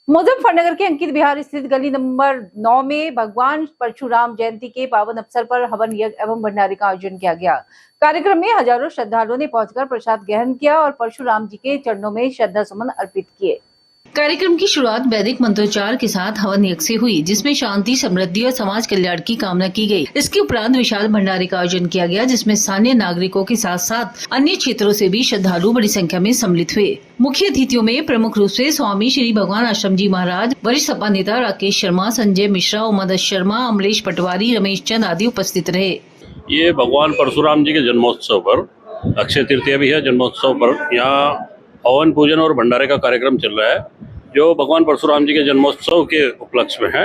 मुजफ्फरनगर के अंकित विहार स्थित गली नंबर 9 में भगवान परशुराम जयंती के पावन अवसर पर हवन यज्ञ एवं भंडारे का आयोजन किया गया। कार्यक्रम में हजारों श्रद्धालुओं ने पहुंचकर प्रसाद ग्रहण किया और परशुराम जी के चरणों में श्रद्धा सुमन अर्पित किए। कार्यक्रम की शुरुआत वैदिक मंत्रोच्चार के साथ हवन यज्ञ से हुई, जिसमें शांति, समृद्धि और समाज कल्याण की कामना की गई। इसके उपरांत विशाल भंडारे का आयोजन किया गया, जिसमें स्थानीय नागरिकों के साथ साथ अन्य क्षेत्रों से भी श्रद्धालु बड़ी संख्या में सम्मिलित हुए। मुख्य अतिथियों में प्रमुख रूप से स्वामी श्री भगवान आश्रम जी महाराज, वरिष्ठ सपा नेता राकेश शर्मा, संजय मिश्रा, उमादत्त शर्मा, अमलेश पटवारी, रमेश चंद आदि उपस्थित रहे। ये भगवान परशुराम जी के जन्मोत्सव पर, अक्षय तृतीया भी है, जन्मोत्सव पर यहाँ हवन पूजन और भंडारे का कार्यक्रम चल रहा है, जो भगवान परशुराम जी के जन्मोत्सव के उपलक्ष्य में है।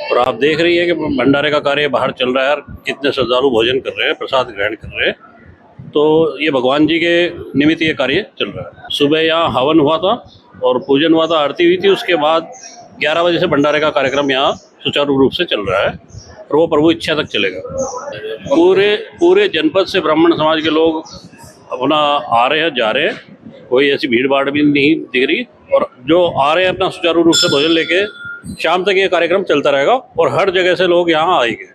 और आप देख रही है कि भंडारे का कार्य बाहर चल रहा है और कितने श्रद्धालु भोजन कर रहे हैं, प्रसाद ग्रहण कर रहे हैं। तो ये भगवान जी के निमित्त ये कार्य चल रहा है। सुबह यहाँ हवन हुआ था और पूजन हुआ था, आरती हुई थी। उसके बाद 11 बजे से भंडारे का कार्यक्रम यहाँ सुचारू रूप से चल रहा है और वो प्रभु इच्छा तक चलेगा। पूरे जनपद से ब्राह्मण समाज के लोग अपना आ रहे हैं, जा रहे हैं, कोई ऐसी भीड़ भाड़ भी नहीं दिख रही। और जो आ रहे हैं अपना सुचारू रूप से भोजन लेके, शाम तक ये कार्यक्रम चलता रहेगा और हर जगह से लोग यहाँ आएंगे।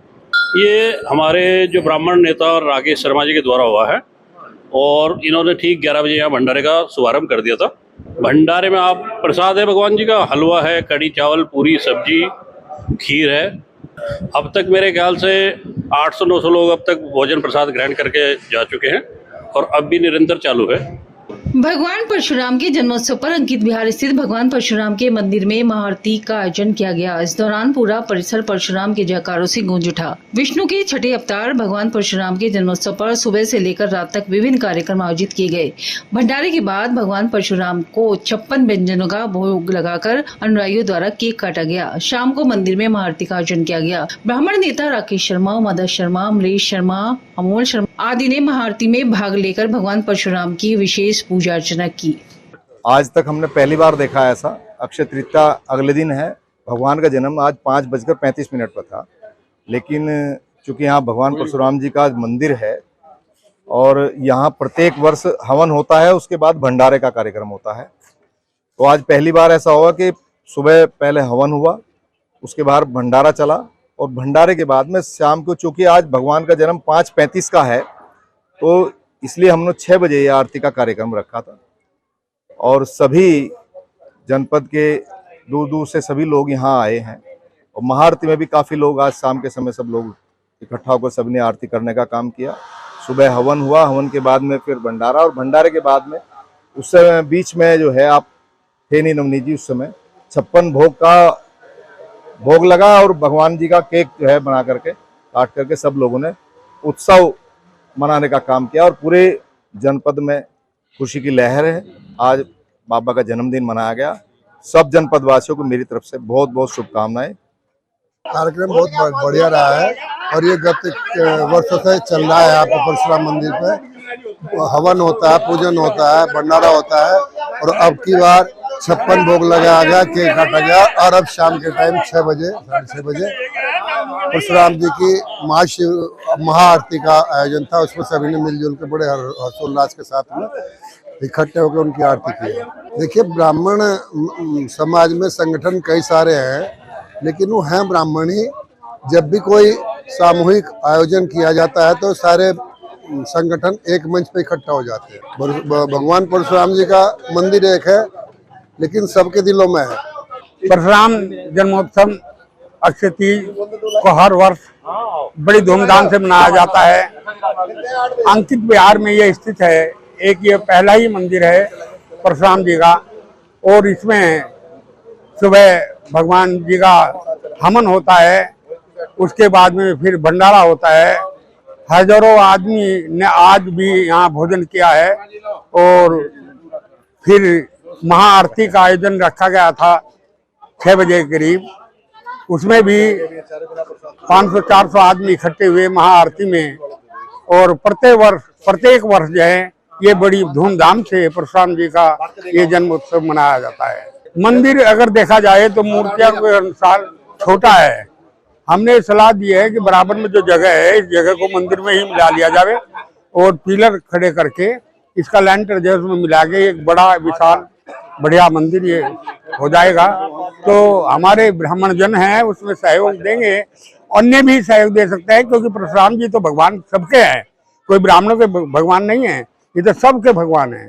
ये हमारे जो ब्राह्मण नेता राकेश शर्मा जी के द्वारा हुआ है और इन्होंने ठीक 11 बजे यहाँ भंडारे का शुभारंभ कर दिया था। भंडारे में आप प्रसाद है भगवान जी का, हलवा है, कड़ी चावल, पूरी सब्जी, खीर है। अब तक मेरे ख्याल से 800-900 लोग अब तक भोजन प्रसाद ग्रहण करके जा चुके हैं और अब भी निरंतर चालू है। भगवान परशुराम के जन्मोत्सव पर अंकित विहार स्थित भगवान परशुराम के मंदिर में महाआरती का आयोजन किया गया। इस दौरान पूरा परिसर परशुराम के जयकारों से गूंज उठा। विष्णु के छठे अवतार भगवान परशुराम के जन्मोत्सव पर सुबह से लेकर रात तक विभिन्न कार्यक्रम आयोजित किए गए। भंडारे के बाद भगवान परशुराम को 56 व्यंजनों का भोग लगाकर अनुयायियों द्वारा केक काटा गया। शाम को मंदिर में महाआरती का आयोजन किया गया। ब्राह्मण नेता राकेश शर्मा, उमादत्त शर्मा, अमलेश शर्मा, अमोल शर्मा आदि ने महाआरती में भाग लेकर भगवान परशुराम की विशेष पूजा अर्चना की। आज तक हमने पहली बार देखा ऐसा। अक्षय तृतीया अगले दिन है। भगवान का जन्म आज 5:35 पर था, लेकिन चूंकि यहाँ भगवान परशुराम जी का मंदिर है और यहाँ प्रत्येक वर्ष हवन होता है, उसके बाद भंडारे का कार्यक्रम होता है। तो आज पहली बार ऐसा हुआ कि सुबह पहले हवन हुआ, उसके बाद भंडारा चला और भंडारे के बाद में शाम को, चूंकि आज भगवान का जन्म 5:35 का है, तो इसलिए हमने 6 बजे ये आरती का कार्यक्रम रखा था। और सभी जनपद के दूर दूर से सभी लोग यहाँ आए हैं और महाआरती में भी काफ़ी लोग, आज शाम के समय सब लोग इकट्ठा होकर सबने आरती करने का काम किया। सुबह हवन हुआ, हवन के बाद में फिर भंडारा और भंडारे के बाद में उस समय बीच में जो है आप थे नहीं नवनीत जी, उस समय 56 भोग का भोग लगा और भगवान जी का केक जो है बना करके काट करके सब लोगों ने उत्सव मनाने का काम किया और पूरे जनपद में खुशी की लहर है। आज बाबा का जन्मदिन मनाया गया। सब जनपद वासियों को मेरी तरफ से बहुत बहुत शुभकामनाएं। कार्यक्रम बहुत बढ़िया रहा है और ये गत वर्षों से चल रहा है। यहाँ पे परशुराम मंदिर पे हवन होता है, पूजन होता है, भंडारा होता है और अब की बार 56 भोग लगाया गया, केक काटा गया और अब शाम के टाइम 6 बजे, 6:30 बजे परशुराम जी की महाआरती का आयोजन था। उसमें सभी ने मिलजुल के बड़े हर्षोल्लास के साथ में इकट्ठे होकर उनकी आरती की है। देखिए, ब्राह्मण समाज में संगठन कई सारे हैं, लेकिन वो हैं ब्राह्मण ही। जब भी कोई सामूहिक आयोजन किया जाता है तो सारे संगठन एक मंच पे इकट्ठा हो जाते हैं। भगवान परशुराम जी का मंदिर एक है, लेकिन सबके दिलों में है। परशुराम जन्मोत्सव अक्षय तीज को हर वर्ष बड़ी धूमधाम से मनाया जाता है। अंकित विहार में ये स्थित है। एक ये पहला ही मंदिर है परशुराम जी का और इसमें सुबह भगवान जी का हवन होता है, उसके बाद में फिर भंडारा होता है। हजारों आदमी ने आज भी यहाँ भोजन किया है और फिर महाआरती का आयोजन रखा गया था 6 बजे के करीब। उसमें भी 500-400 आदमी इकट्ठे हुए महाआरती में और प्रत्येक वर्ष जो है ये बड़ी धूमधाम से परशुराम जी का ये जन्म उत्सव मनाया जाता है। मंदिर अगर देखा जाए तो मूर्तियां के अनुसार छोटा है। हमने सलाह दी है कि बराबर में जो जगह है, इस जगह को मंदिर में ही मिला लिया जाए और पिलर खड़े करके इसका लेंटर जो उसमें मिला के एक बड़ा विशाल बढ़िया मंदिर ये हो जाएगा। तो हमारे ब्राह्मण जन हैं उसमें सहयोग देंगे, अन्य भी सहयोग दे सकते हैं, क्योंकि परशुराम जी तो भगवान सबके हैं, कोई ब्राह्मणों के भगवान नहीं है, ये तो सबके भगवान है।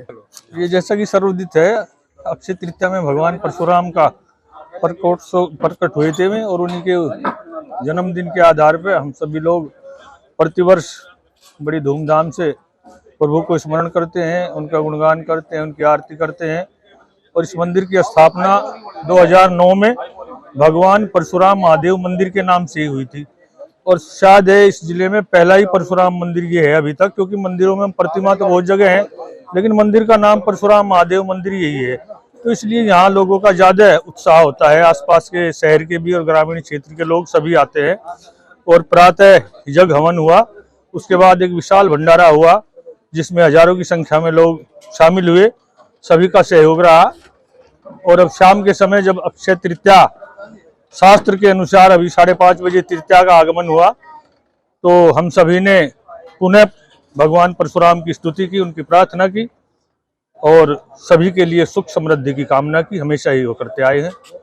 ये जैसा कि सर्वविदित है, अक्षय तृतीया में भगवान परशुराम का प्रकट हुए थे और उन्हीं के जन्मदिन के आधार पे हम सभी लोग प्रतिवर्ष बड़ी धूमधाम से प्रभु को स्मरण करते हैं, उनका गुणगान करते हैं, उनकी आरती करते हैं। और इस मंदिर की स्थापना 2009 में भगवान परशुराम महादेव मंदिर के नाम से ही हुई थी और शायद है इस जिले में पहला ही परशुराम मंदिर ये है अभी तक, क्योंकि मंदिरों में प्रतिमा तो बहुत जगह है लेकिन मंदिर का नाम परशुराम महादेव मंदिर यही है। तो इसलिए यहाँ लोगों का ज्यादा उत्साह होता है, आसपास के शहर के भी और ग्रामीण क्षेत्र के लोग सभी आते हैं। और प्रातः यज्ञ हवन हुआ, उसके बाद एक विशाल भंडारा हुआ जिसमें हजारों की संख्या में लोग शामिल हुए, सभी का सहयोग रहा। और अब शाम के समय जब अक्षय तृतीया शास्त्र के अनुसार अभी 5:30 बजे तृतीया का आगमन हुआ, तो हम सभी ने पुनः भगवान परशुराम की स्तुति की, उनकी प्रार्थना की और सभी के लिए सुख समृद्धि की कामना की। हमेशा ही वो करते आए हैं।